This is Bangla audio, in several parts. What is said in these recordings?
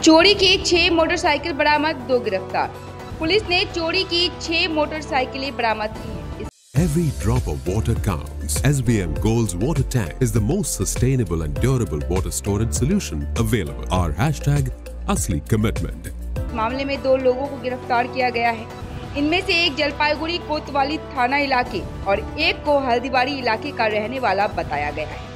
चोरी की 6 मोटरसाइकिल बरामद, 2 गिरफ्तार। पुलिस ने चोरी की 6 मोटरसाइकिलें बरामद की हैं। Every drop of water counts. SBM Gold's water tank is the most sustainable and durable water storage solution available. Our hashtag Asli Commitment. इस मामले में 2 लोगों को गिरफ्तार किया गया है। इनमें से एक जलपाईगुड़ी कोतवाली थाना इलाके और एक को हल्दीबाड़ी इलाके का रहने वाला बताया गया है।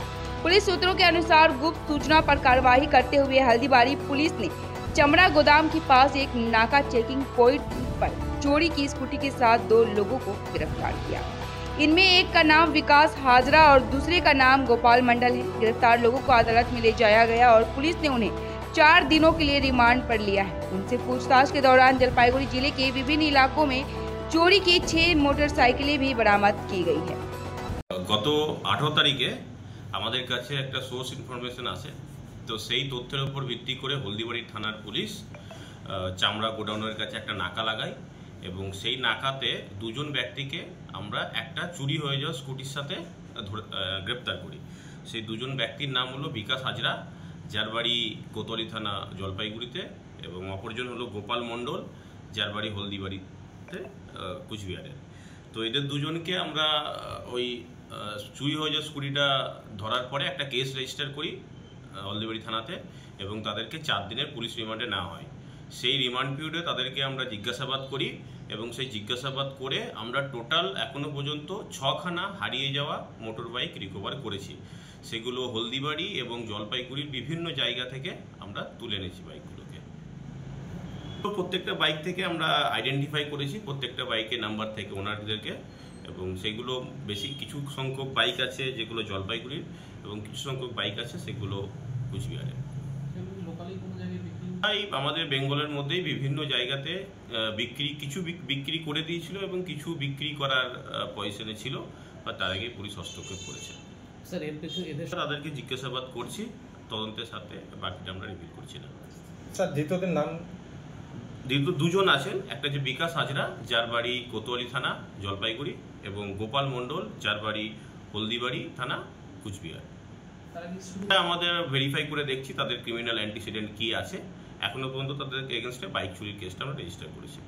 पुलिस सूत्रों के अनुसार गुप्त सूचना पर कार्रवाई करते हुए हल्दीबाड़ी पुलिस ने चमड़ा गोदाम के पास एक नाका चेकिंग पॉइंट पर चोरी की स्कूटी के साथ 2 लोगों को गिरफ्तार किया। इनमें एक का नाम विकास हाजरा और दूसरे का नाम गोपाल मंडल है। गिरफ्तार लोगों को अदालत में ले जाया गया और पुलिस ने उन्हें 4 दिनों के लिए रिमांड पर लिया है। उनसे पूछताछ के दौरान जलपाईगुड़ी जिले के विभिन्न इलाकों में चोरी की 6 मोटरसाइकिलें भी बरामद की गई है। গত 18 তারিখে আমাদের কাছে একটা সোর্স ইনফরমেশন আছে, তো সেই তথ্যের উপর ভিত্তি করে হলদিবাড়ি থানার পুলিশ চামড়া গোডাউনের কাছে একটা নাকা লাগায় এবং সেই নাকাতে 2 জন ব্যক্তিকে আমরা একটা চুরি হয়ে যাওয়া স্কুটির সাথে গ্রেপ্তার করি। সেই 2 জন ব্যক্তির নাম হলো বিকাশ হাজরা, যার বাড়ি কোতোয়ালি থানা জলপাইগুড়িতে, এবং অপরজন হলো গোপাল মণ্ডল, যার বাড়ি হলদিবাড়িতে কুচবিহারে। তো এদের 2 জনকে আমরা ওই চুরি হয়ে যাওয়া স্কুটিটা ধরার পরে একটা কেস রেজিস্টার করি হলদিবাড়ি থানাতে এবং তাদেরকে 4 দিনের পুলিশ রিমান্ডে নেওয়া হয়। সেই রিমান্ড পিরিয়ডে তাদেরকে আমরা জিজ্ঞাসাবাদ করি এবং সেই জিজ্ঞাসাবাদ করে আমরা টোটাল এখনো পর্যন্ত 6খানা হারিয়ে যাওয়া মোটর বাইক রিকভার করেছি। সেগুলো হলদিবাড়ি এবং জলপাইগুড়ির বিভিন্ন জায়গা থেকে আমরা তুলে এনেছি বাইকগুলোকে। তো প্রত্যেকটা বাইক থেকে আমরা আইডেন্টিফাই করেছি প্রত্যেকটা বাইকের নাম্বার থেকে ওনারদেরকে, এবং সেগুলো বেশি কিছু সংখ্যক বাইক আছে যেগুলো জলপাইগুড়ির এবং কিছু সংখ্যক বাইক আছে সেগুলো কুচবিহারের। আমাদের বেঙ্গলের মধ্যেই বিভিন্ন জায়গাতে কিছু বিক্রি করে দিয়েছিল এবং কিছু বিক্রি করার পজিশনে ছিল, বা তার আগে পুলিশ হস্তক্ষেপ করেছে। স্যার তাদেরকে জিজ্ঞাসাবাদ করছি, তদন্তের সাথে বাকিটা আমরা রিভিল করছি না। স্যার ধৃতদের নাম? 2 জন আছেন, একটা যে বিকাশ হাজরা যার বাড়ি কোতোয়ালি থানা জলপাইগুড়ি, এবং গোপাল মণ্ডল যার বাড়ি হলদিবাড়ি থানা কুচবিহার। আমাদের ভেরিফাই করে দেখছি তাদের ক্রিমিনাল অ্যান্টিসিডেন্ট কি আছে। এখনো পর্যন্ত তাদের এগেনস্টে বাইক চুরির কেসটা আমরা রেজিস্টার করেছি।